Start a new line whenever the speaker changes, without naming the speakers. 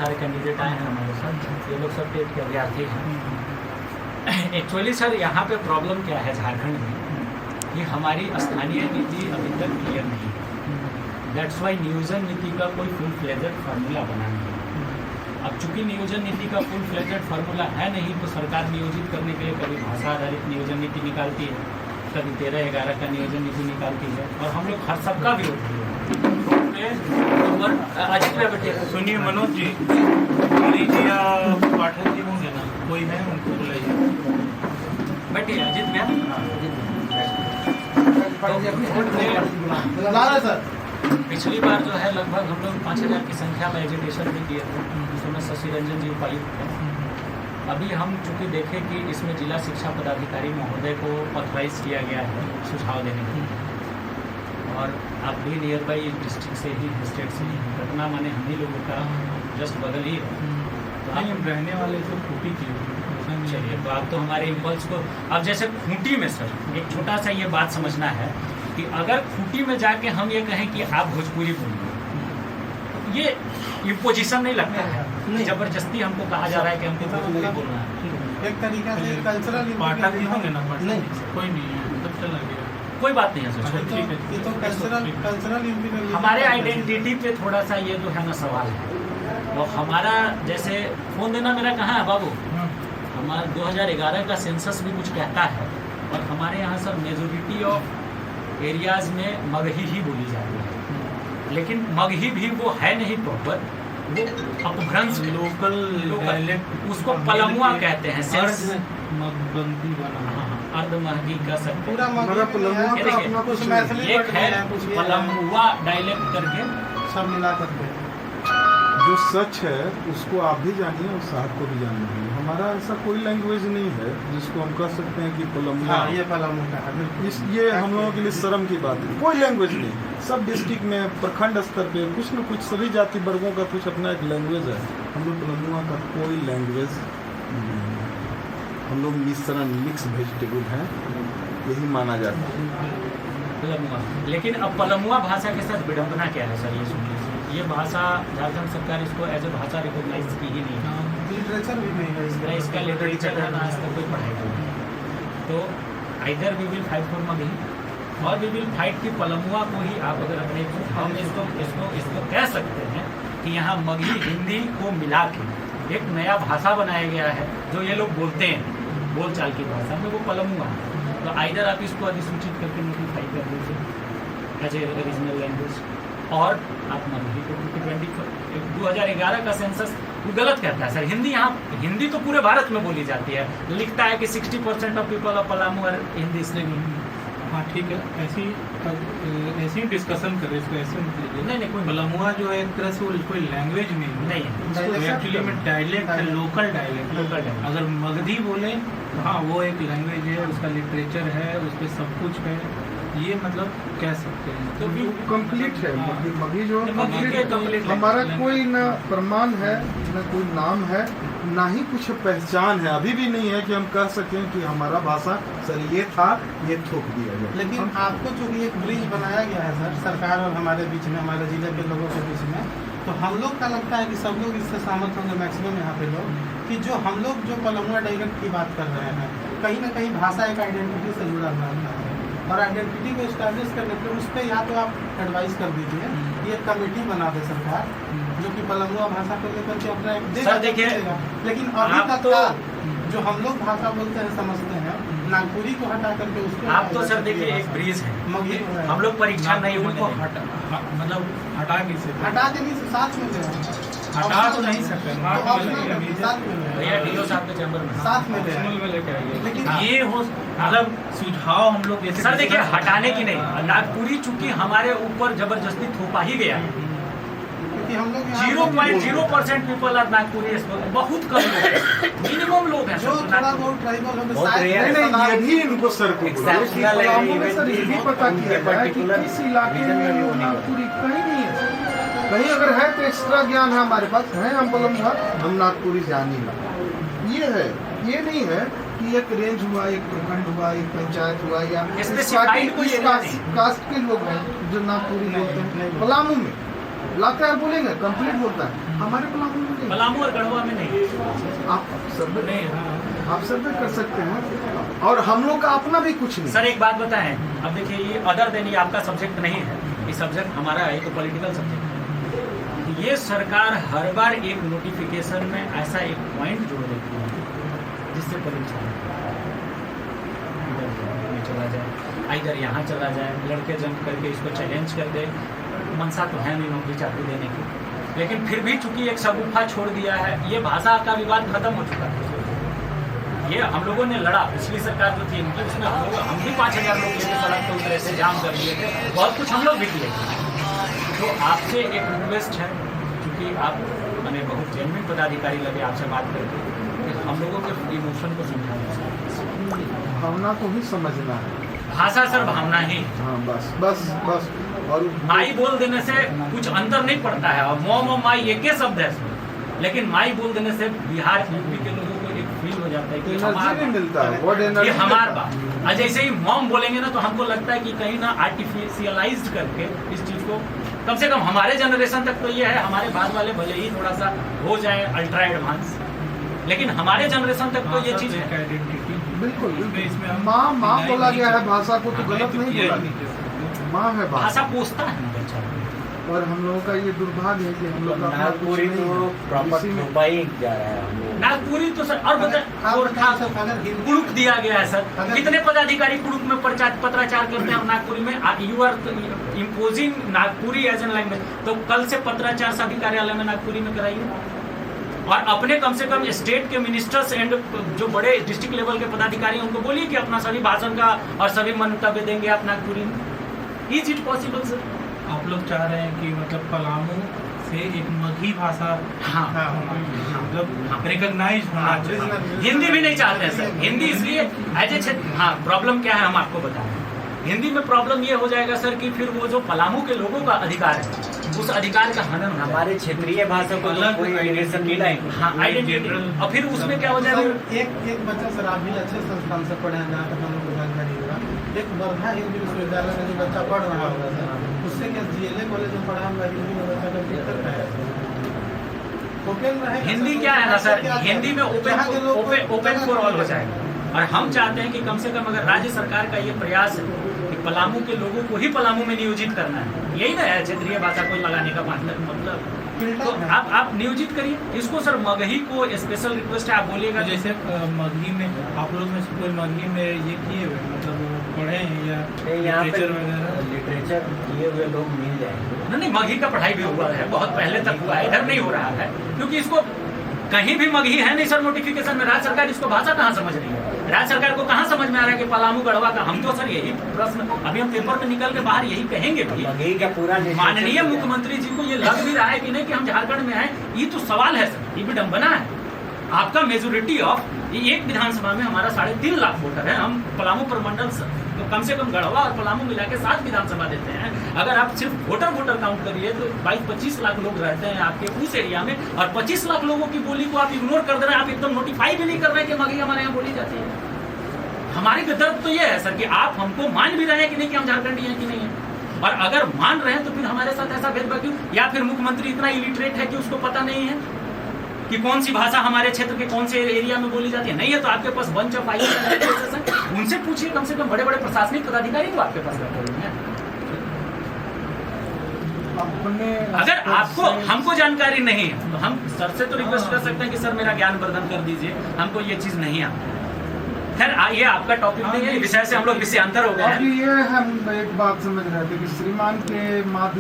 सारे कैंडिडेट आए हैं हमारे साथ, ये लोग सब टेट के अभ्यर्थी हैं। एक्चुअली सर यहाँ पे प्रॉब्लम क्या है झारखंड में कि हमारी स्थानीय नीति अभी तक क्लियर नहीं है। दैट्स वाई नियोजन नीति का कोई फुल फ्लेजेड फार्मूला बना नहीं है। अब चूंकि नियोजन नीति का फुल फ्लेजेड फार्मूला है नहीं, तो सरकार नियोजित करने के लिए कभी भाषा आधारित नियोजन नीति निकालती है, कभी 13-11 का नियोजन नीति निकालती है, और हम लोग हर सबका विरोध किए। अजित भाई बेटे
सुनिए, मनोज जी, हरी जी या पाठक जी होंगे ना, कोई है उनको बुलाइए।
बेटे अजित भैया
सर,
पिछली बार जो है लगभग हम लोग 5000 की संख्या में एजुटेशन भी किए थे, उसमें शशि रंजन जी उपायुक्त थे। अभी हम चूँकि देखें कि इसमें जिला शिक्षा पदाधिकारी महोदय को ऑथराइज किया गया है सुझाव देने के लिए, और आप भी नियर बाई डिस्ट्रिक्ट से ही, स्टेट से ही, घटना माने हम ही लोगों का जस्ट बगल ही है, तो
हम रहने वाले तो खूटी की।
चलिए, तो आप तो हमारे इम्पल्स को, अब जैसे खूंटी में सर एक छोटा सा ये बात समझना है कि अगर खूंटी में जाके हम ये कहें कि आप भोजपुरी बोलिए, ये इम्पोजिशन नहीं लगता है, जबरदस्ती हमको कहा जा रहा है कि हमको भोजपुरी बोलना है।
एक तरीका से कल्चरल
पाठक जी होंगे ना,
नहीं
कोई नहीं है, तब चला गया,
कोई बात नहीं है सर,
अच्छा, ठीक है।
ये तो कल्चरल
हमारे आइडेंटिटी पे थोड़ा सा ये जो है ना सवाल है। और हमारा जैसे फ़ोन देना मेरा कहाँ है बाबू, हमारा 2011 का सेंसस भी कुछ कहता है, और हमारे यहाँ सर मेजोरिटी ऑफ एरियाज़ में मगही ही बोली जाती है, लेकिन मगही भी वो है नहीं प्रॉपर, वो अपभ्रंश
लोकल डायलेक्ट,
उसको पलमुआ कहते हैं, सेंस
मगबंदी बना,
अर्ध महगी का सब
पूरा पलमुआ
ये
का
देखिए,
अपना कुछ मैथिली
एक है पलमुआ डायलेक्ट करके,
सब मिला करके।
जो सच है उसको आप भी जानिए और साहब को भी जानिए। हमारा ऐसा कोई लैंग्वेज नहीं है जिसको हम कह सकते हैं कि पलमुआ,
हाँ, ये पलमुआ का है, बिल्कुल।
ये हम लोगों के लिए शर्म की बात है। कोई लैंग्वेज नहीं, सब डिस्ट्रिक्ट में प्रखंड स्तर पे कुछ न कुछ सभी जाति वर्गों का कुछ अपना एक लैंग्वेज है। हम लोग पलमुआ का कोई लैंग्वेज नहीं है, हम लोग मिश्रण मिक्स वेजिटेबल हैं, यही माना जाता है
पलमुआ। लेकिन अब पलमुआ भाषा के साथ विडंबना क्या है सर, ये सुनिए, ये भाषा झारखंड सरकार इसको एज ए भाषा रिकॉग्नाइज की ही नहीं है,
लिटरेचर भी नहीं है
ना इसका लिटरेचर है, ना इसका कोई पढ़ाई है। तो either we will fight for Magahi, और वी विल फाइट की पलमुआ को ही आप अगर अपने, हम इसको कह सकते हैं कि यहाँ मगही हिंदी को मिला के एक नया भाषा बनाया गया है, जो ये लोग बोलते हैं बोलचाल की भाषा में, वो पलमुआ है। तो आइदर आप इसको अधिसूचित करके नोटिफाई कर दीजिए एज ए रीजनल लैंग्वेज, और आप मगही को 2011 का सेंसस वो गलत कहता है सर। हिंदी तो पूरे भारत में बोली जाती है, लिखता है कि 60% of people of Palamu are Hindi speaking.
हाँ ठीक है, ऐसे ही डिस्कशन करें इसको, ऐसे मत लीजिए।
नहीं कोई
पलमुआ जो है एक तरह से वो कोई लैंग्वेज नहीं है, एक्चुअली में डायलेक्ट है, लोकल डायलेक्ट। अगर मगधी बोले तो हाँ वो एक लैंग्वेज है, उसका लिटरेचर है, उस पर सब कुछ है, ये मतलब कह सकते हैं।
तो भी
कंप्लीट है। मगही जो
कंप्लीट
हमारा कोई न प्रमाण है, न कोई नाम है, ना ही कुछ पहचान है, अभी भी नहीं है कि हम कह सकें कि हमारा भाषा सर ये था, ये थोप दिया गया।
लेकिन आपको चूंकि एक ब्रिज बनाया गया है सर, सरकार और हमारे बीच में, हमारे जिले के लोगों के बीच में, तो हम लोग का लगता है कि सब लोग इससे सहमत होंगे, मैक्सिमम यहाँ पे लोग, कि जो हम लोग जो पलमुआ डायलेक्ट की बात कर रहे हैं, कहीं ना कहीं भाषा एक आइडेंटिटी से जुड़ा हुआ है, और आइडेंटिटी को इस्टेब्लिश करने के लिए उस पर या तो आप एडवाइस कर दीजिए कि एक कमेटी बना दे सरकार, जो कि पलमुआ भाषा को लेकर के अपना
सर देखिए,
लेकिन अभी तक तो जो हम लोग भाषा बोलते हैं समझते हैं, नागपुरी को हटा करके उसको
आप तो सर देखिए एक ब्रिज है, हम लोग परीक्षा नहीं
उनको
होने
मतलब हटा कैसे,
हटा देने से साथ में ले
हटा तो नहीं सकते,
भैया डीओ साहब के चैम्बर में
साथ में ले,
लेके आइए।
लेकिन
ये हो मतलब सुझाव हम लोग जैसे
सर देखिए हटाने की नहीं, नागपुरी चूंकि हमारे ऊपर जबरदस्ती थोपा ही गया है,
क्योंकि हम लोग
0.0% पीपल आर नागपुरी, बहुत कम लोग हैं, मिनिमम लोग हैं
जो थोड़ा बहुत ट्राइबल होंगे,
नहीं, ये भी इनको सर को
Exceptional है,
सर ये भी पता किया गया है कि किस इलाके में लोग नागपुरी कहीं नहीं है, कहीं अगर है तो एक्स्ट्रा ज्ञान है हमारे पास है, हम पलमुआ हम नागपुरी जानी ना, ये है, ये नहीं है कि एक रेंज हुआ, एक प्रखंड हुआ, एक पंचायत हुआ, या कास्ट के लोग हैं जो नागपुरी बोलते हैं। पलामू में लातेहार बोलेंगे कंप्लीट बोलता है,
हमारे पलामू में नहीं,
पलामू और गढ़वा में नहीं।
आप सर्वे
नहीं, हाँ।
आप सर्वे कर सकते हैं, और हम लोग का अपना भी कुछ नहीं।
सर एक बात बताएं, अब देखिए ये अदर देन ये आपका सब्जेक्ट नहीं है, ये सब्जेक्ट हमारा है, तो पॉलिटिकल सब्जेक्ट है। ये सरकार हर बार एक नोटिफिकेशन में ऐसा एक पॉइंट जोड़ देती है जिससे परीक्षा में चला जाए, इधर यहाँ चला जाए, लड़के जंप करके इसको चैलेंज कर दे। मनसा तो है नहीं नौकरी चाकरी देने की, लेकिन फिर भी चूंकि एक शगुफा छोड़ दिया है, ये भाषा का विवाद खत्म हो चुका है। ये हम लोगों ने लड़ा, पिछली सरकार जो थी इनकी, उसमें हम भी 5000 लोग लेके सड़क पे उतरे थे, जाम कर लिए थे, बहुत कुछ हम लोग भी किए थे। तो आपसे एक रिक्वेस्ट है, क्योंकि आप मैंने बहुत जेन्युइन पदाधिकारी लगे आपसे बात करके, कि हम लोगों के इमोशन को समझाना,
भावना को ही समझना है।
भाषा सर भावना ही।
हाँ बस बस बस। और
माई बोल देने से कुछ अंतर नहीं पड़ता है, और मॉम और माई एक ही शब्द है इसमें, लेकिन माई बोल देने से बिहार यूपी के लोगों को एक फील हो जाता है कि
एनर्जी नहीं मिलता है, वर्ड
ये
एनर्जी
हमार बात। और जैसे ही मॉम बोलेंगे ना, तो हमको लगता है कि कहीं ना आर्टिफिशियलाइज करके इस चीज को, कम से कम हमारे जनरेशन तक तो ये है, हमारे बाद वाले भले ही थोड़ा सा हो जाए अल्ट्रा एडवांस, लेकिन हमारे जनरेशन तक तो ये चीज है।
आइडेंटिटी
बिल्कुल बिल्कुल।
इसमें हम
माँ माँ
डिनाई
बोला
नहीं
गया है,
कर
भाषा को तो
सकते।
गलत नहीं
किया
बोला
नहीं
गया।
कर सकते।
माँ है
भाषा
भाषा।
पोसता है ना बच्चा।
और हम लोगों का ये दुर्भाग्य है कि हम लोग का अपना कुछ
नागपुरी
नहीं
तो
है।
प्रॉपर
इसी में
छुपाई जा रहा है हम लोग।
नागपुरी तो सर, और कुड़ुक दिया गया है सर, कितने पदाधिकारी कुड़ुक में पत्राचार करते हैं, और नागपुरी में you are imposing Nagpuri as an language, तो कल से पत्राचार सभी कार्यालय में नागपुरी में कराइए। और अपने कम से कम स्टेट के मिनिस्टर्स एंड जो बड़े डिस्ट्रिक्ट लेवल के पदाधिकारी हैं, उनको बोलिए कि अपना सभी भाषण का और सभी मंतव्य देंगे आप नागपुरी में। Is it possible sir?
आप लोग चाह रहे हैं कि मतलब पलामू से एक मगही भाषा
हाँ,
मतलब रिकॉग्नाइज होना चाहिए।
हिंदी भी नहीं चाहते हैं सर, हिंदी इसलिए एज ए क्षेत्र। हाँ, प्रॉब्लम क्या है हम आपको बताएं। हिंदी में प्रॉब्लम ये हो जाएगा सर कि फिर वो जो पलामू के लोगों का अधिकार है, उस अधिकार का हनन होगा।
हमारे क्षेत्रीय भाषा को
अलग
कोई
आइडेंटिटी
मिला है।
हाँ, आइडेंटिटी। और फिर उसमें क्या हो जाएगा,
एक बच्चा सर, आप भी अच्छे संस्थान से पढ़े हैं, जहाँ तक हम लोग को जानकारी होगा, एक वर्धा हिंदी विश्वविद्यालय में जो बच्चा पढ़ रहा होगा सर, उससे क्या GLA कॉलेज में पढ़ा होगा हिंदी में बच्चा का दिक्कत है?
हिंदी क्या है ना सर, हिंदी में ओपन फॉर ऑल हो जाएगा। और हम चाहते हैं कि कम से कम अगर राज्य सरकार का ये प्रयास है कि पलामू के लोगों को ही पलामू में नियोजित करना है, यही ना है क्षेत्रीय भाषा को लगाने का मतलब, तो आप नियोजित करिए इसको सर। मगही को स्पेशल रिक्वेस्ट है, आप बोलिएगा।
जैसे मगही में आप लोग में से कोई मगही में ये किए हुए मतलब पढ़े हैं या
यहाँ पे
लिटरेचर वगैरह?
लिटरेचर किए हुए लोग मिल जाएंगे।
नहीं, मगही का पढ़ाई भी हुआ है, बहुत पहले तक हुआ है, इधर नहीं हो रहा है, क्योंकि इसको कहीं भी मगही है नहीं सर नोटिफिकेशन में। राज्य सरकार इसको भाषा कहाँ समझ रही है? राज्य सरकार को कहाँ समझ में आ रहा है कि पलामू गढ़वा का? हम तो सर यही प्रश्न अभी हम पेपर में निकल के बाहर यही कहेंगे भी।
मगही का पूरा
माननीय मुख्यमंत्री जी को ये लग भी रहा है कि नहीं कि हम झारखंड में हैं, ये तो सवाल है सर, ये विडंबना है। आपका मेजोरिटी ऑफ एक विधानसभा में हमारा 3.5 लाख वोटर है, हम पलामू प्रमंडल तो कम से कम गढ़वा और पलामू मिला के 7 विधानसभा देते हैं। अगर आप सिर्फ वोटर काउंट करिए तो 22-25 लाख लोग रहते हैं आपके उस एरिया में, और 25 लाख लोगों की बोली को आप इग्नोर कर दे रहे हैं, आप एकदम नोटिफाई भी नहीं कर रहे हैं कि मगही हमारे यहाँ बोली जाती है। हमारी दर्द तो ये है सर कि आप हमको मान भी रहे हैं कि नहीं कि हम झारखंडी हैं कि नहीं है, और अगर मान रहे हैं तो फिर हमारे साथ ऐसा भेदभाव क्यों? या फिर मुख्यमंत्री इतना इलिटरेट है कि उसको पता नहीं है कि कौन सी भाषा हमारे क्षेत्र के कौन से एरिया में बोली जाती है? नहीं है तो आपके पास बंच ऑफ IAS उनसे पूछिए, कम से कम बड़े बड़े प्रशासनिक पदाधिकारी तो आपके पास बैठे हुए हैं। अगर आपको हमको जानकारी नहीं है तो हम सर से तो रिक्वेस्ट कर सकते हैं कि सर मेरा ज्ञान वर्धन कर दीजिए, हमको ये चीज नहीं आता। खैर ये आपका टॉपिक नहीं है, विषय से हम लोग विषयांतर हो गए हैं।
अभी ये हम एक बात समझ रहे थे कि श्रीमान के माध्यम